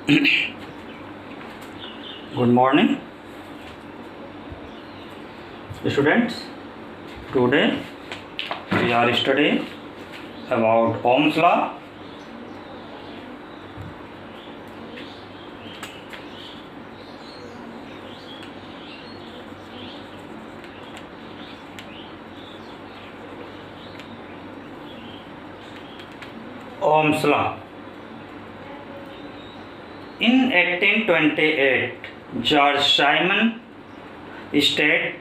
Good morning, students. Today we are studying about Ohm's law. Ohm's law. In 1828, George Simon stated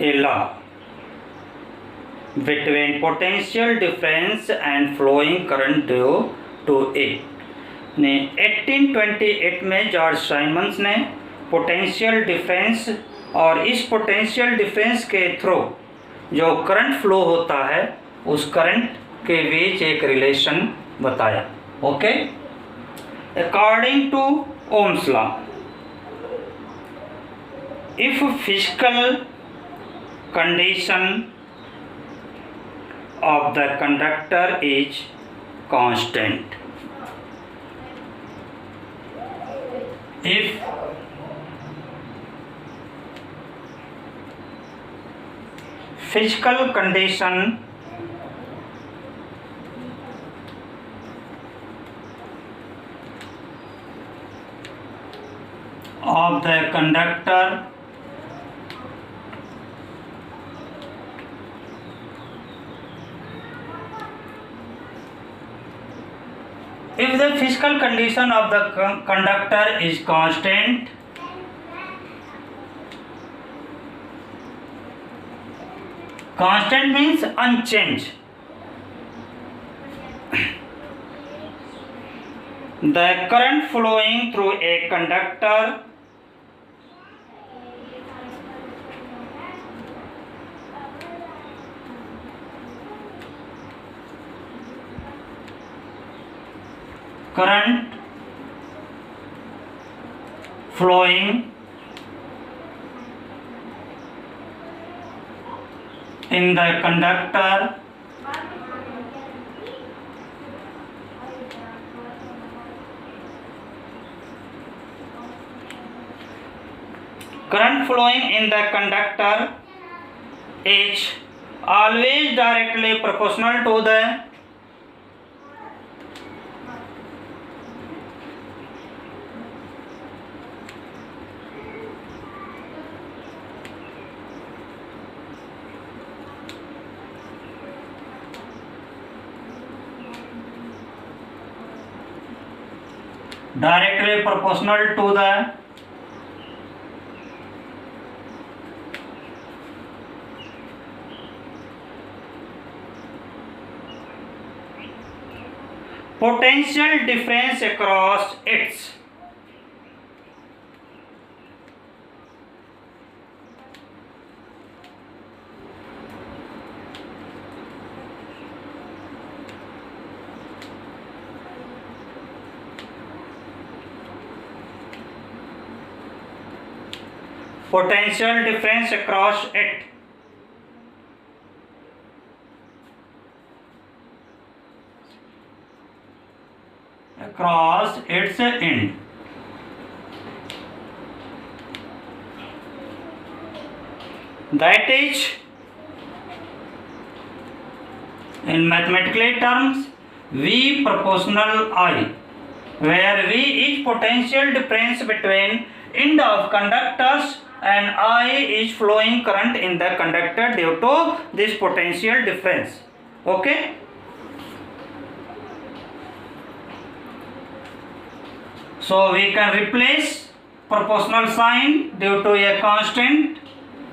a law between potential difference and flowing current due to it. 1828 में George Simons ने potential difference और इस potential difference के through जो current flow होता है उस current के बीच एक रिलेशन बताया. Okay, according to Ohm's law, if physical condition of the conductor is constant, if physical condition of the conductor if the physical condition of the conductor is constant, constant means unchanged, the current flowing through a conductor current flowing in the conductor is always directly proportional to the potential difference across its potential difference across it across its end. That is, in mathematical terms, V proportional I, where V is potential difference between end of conductors and I is flowing current in the conductor due to this potential difference. Okay. So we can replace proportional sign due to a constant,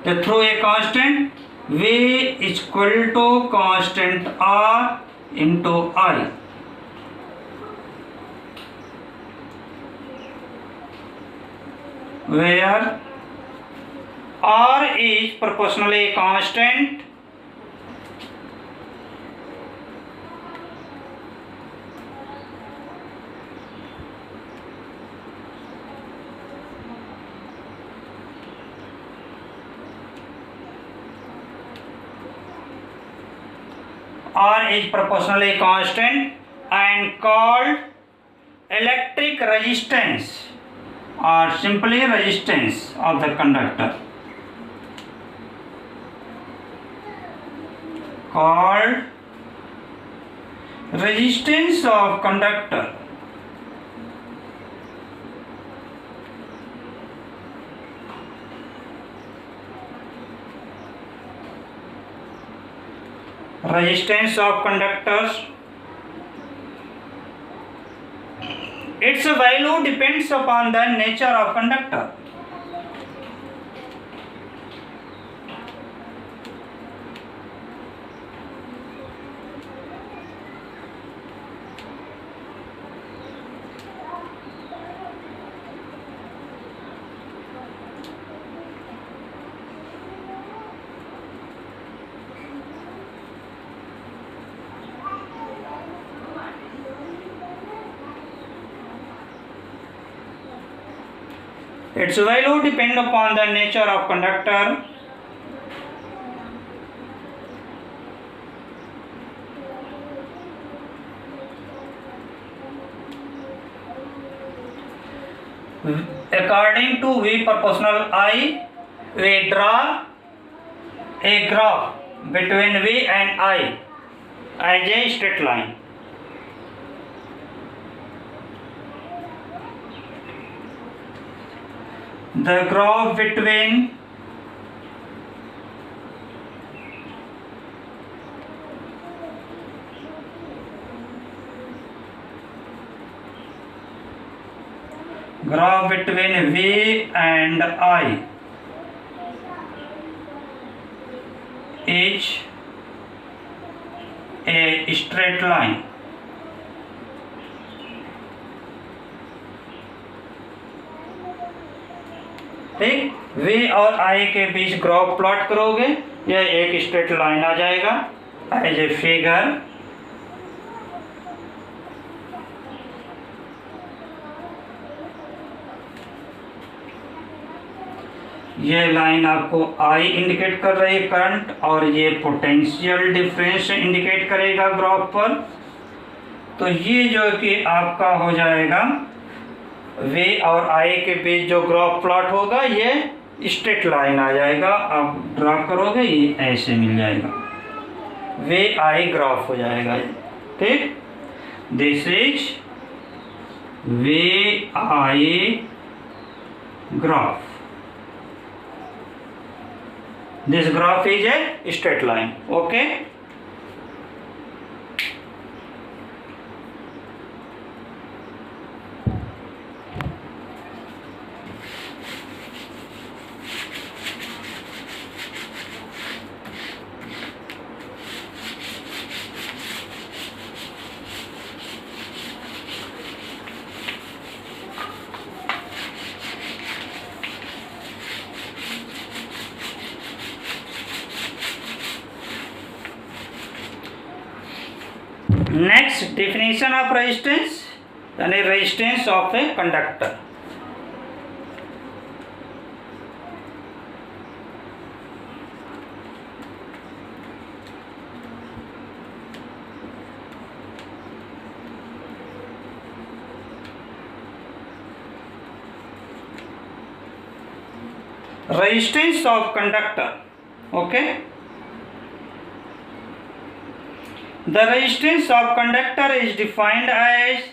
through a constant. V is equal to constant R into I. Where R is proportionally constant R is proportionally constant and called electric resistance or simply resistance of the conductor, called resistance of conductor. Resistance of conductors. Its value depends upon the nature of conductor. Its value depend upon the nature of conductor. According to V proportional I, we draw a graph between V and I as a straight line. The graph between V and I is a straight line. ठीक, V और I के बीच graph plot करोगे, यह एक straight line आ जाएगा as a figure. ये line आपको I indicate कर रही है करंट, और ये पोटेंशियल डिफरेंस इंडिकेट करेगा ग्राफ पर. तो ये जो कि आपका हो जाएगा V और I के बीच जो ग्राफ प्लॉट होगा, ये स्ट्रेट लाइन आ जाएगा. आप ड्रा करोगे, ये ऐसे मिल जाएगा, V I ग्राफ हो जाएगा. ठीक, this is V I graph. This graph is a straight line. Okay. Next, definition of resistance, यानी resistance of a conductor. Resistance of conductor. Okay. The resistance of conductor is defined as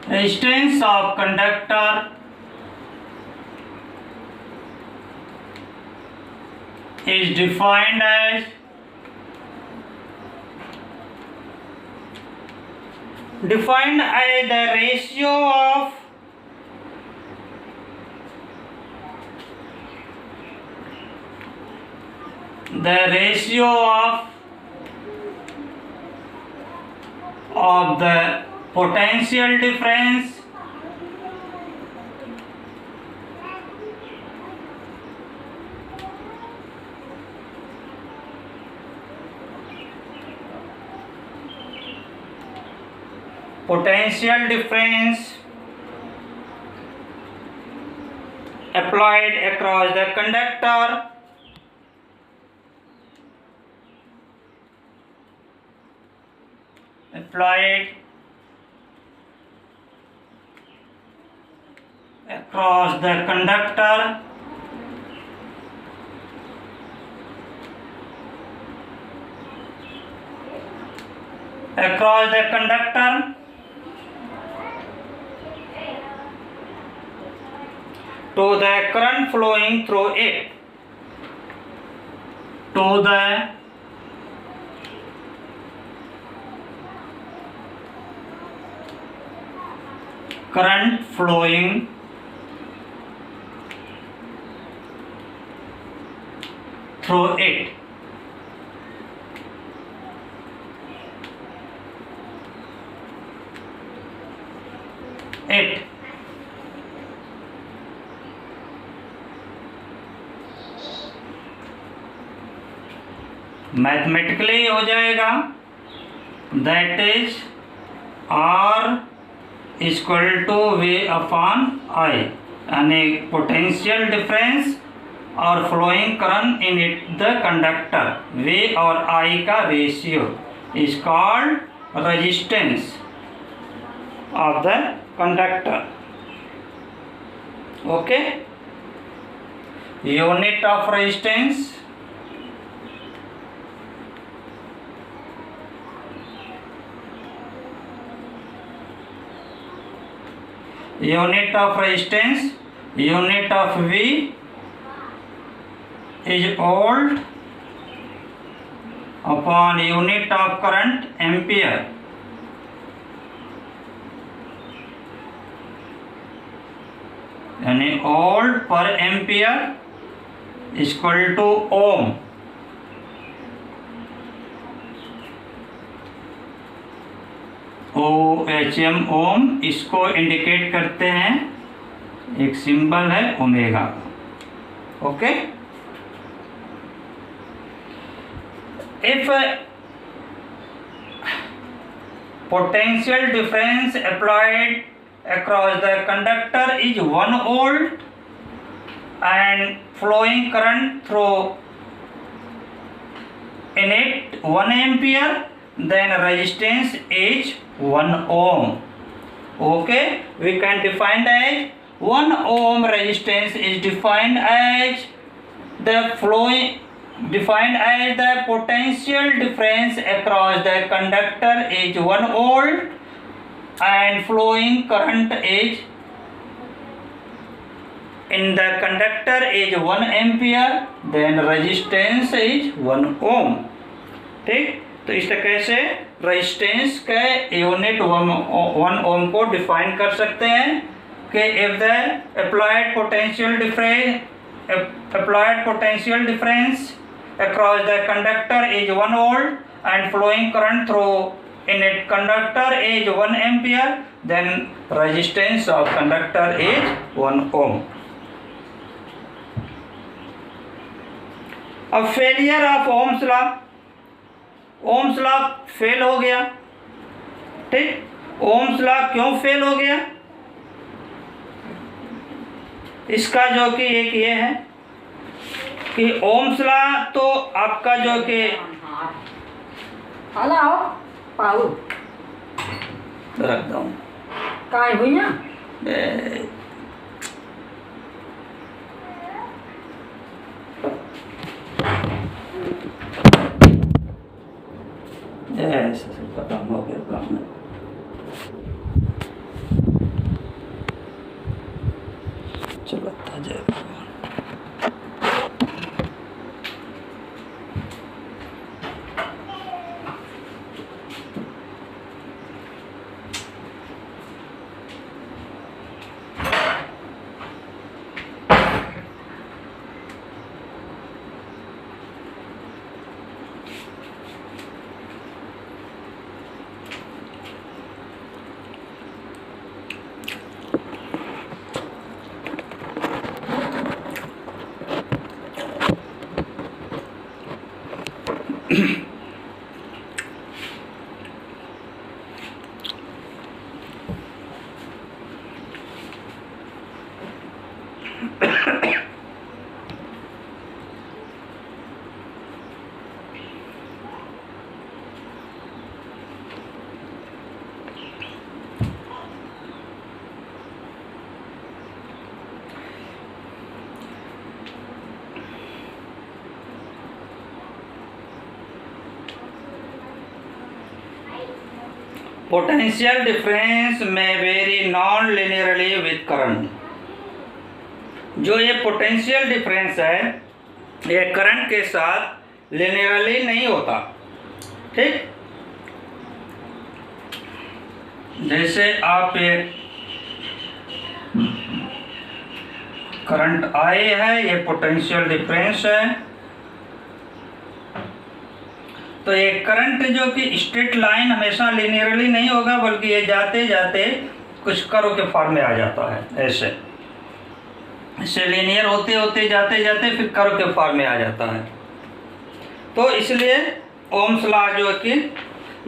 resistance of conductor is defined as the ratio of the potential difference applied across the conductor applied across the conductor to the current flowing through it, to the current flowing through it. Mathematically हो जाएगा, that is R equal to V upon I, यानी potential difference और flowing current in it the conductor, V और I का ratio is called resistance of the conductor. Okay, unit of resistance unit of resistance, unit of V is volt upon unit of current ampere. यानी volt per ampere is equal to ohm. OHM ओम, इसको indicate करते हैं, एक symbol है omega. Okay, if potential difference applied across the conductor is 1 volt and flowing current through in it 1 ampere, then resistance is 1 ohm. Okay, we can define as 1 ohm resistance is defined as the potential difference across the conductor is 1 volt and flowing current is in the conductor is 1 ampere, then resistance is 1 ohm. ठीक, तो इस तरह से resistance के unit 1 ओम को define कर सकते हैं कि if the applied potential difference across the conductor is 1 volt and flowing current through in it conductor is 1 ampere, then resistance of conductor is 1 ohm. अब failure of Ohm's law, Ohm's law fail हो गया. ठीक, Ohm's law क्यों fail हो गया, इसका जो कि एक ये है कि ओम्स लॉ तो आपका जो कि हेलो पाऊ रख दो काय हुई ना खत्म हो गया काम. चलो आ जाएगा. पोटेंशियल डिफरेंस में very non linearly with current. जो ये पोटेंशियल डिफरेंस है ये करंट के साथ लिनियरली नहीं होता। ठीक, जैसे आप ये करंट I है, ये पोटेंशियल डिफरेंस है, तो ये करंट जो कि स्ट्रेट लाइन हमेशा लिनियरली नहीं होगा, बल्कि ये जाते जाते कुछ कर्व के फॉर्म में आ जाता है। ऐसे इससे लिनियर होते होते जाते जाते फिर कर्व के फॉर्म में आ जाता है। तो इसलिए ओम्स लॉ जो कि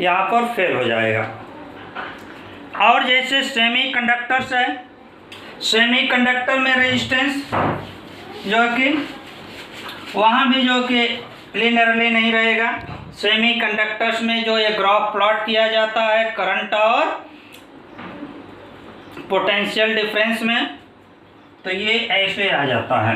यहाँ पर फेल हो जाएगा। और जैसे सेमीकंडक्टर्स है, सेमीकंडक्टर में रेजिस्टेंस जो कि वहाँ भी जो कि लिनियरली नहीं रहेगा। सेमीकंडक्टर्स में जो ये ग्राफ प्लॉट किया जाता है करंट और पोटेंशियल डिफरेंस में, तो ये ऐसे आ जाता है।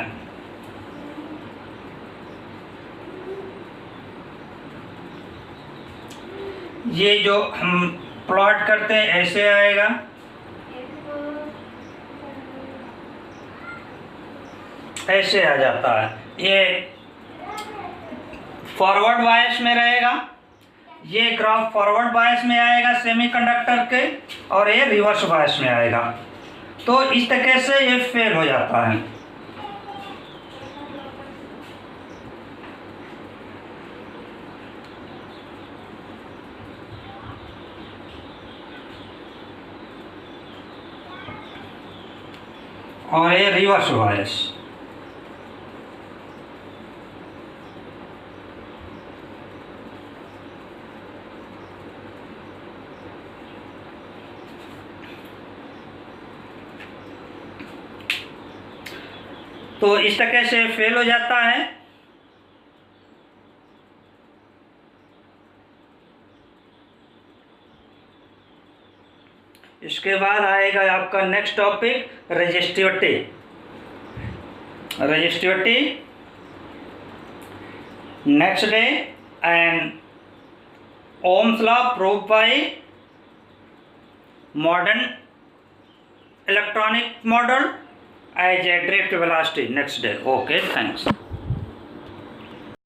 ये जो हम प्लॉट करते हैं ऐसे आएगा, ऐसे आ जाता है। ये फॉरवर्ड बायस में रहेगा, ये ग्राफ फॉरवर्ड बायस में आएगा सेमीकंडक्टर के, और ये रिवर्स बायस में आएगा। तो इस तरीके से ये फेल हो जाता है। और ये रिवर्स बायस। तो इस तरह से फेल हो जाता है। इसके बाद आएगा आपका next topic resistivity. Resistivity next day and Ohm's law prove by modern electronic model as a drift velocity next day. Okay, thanks.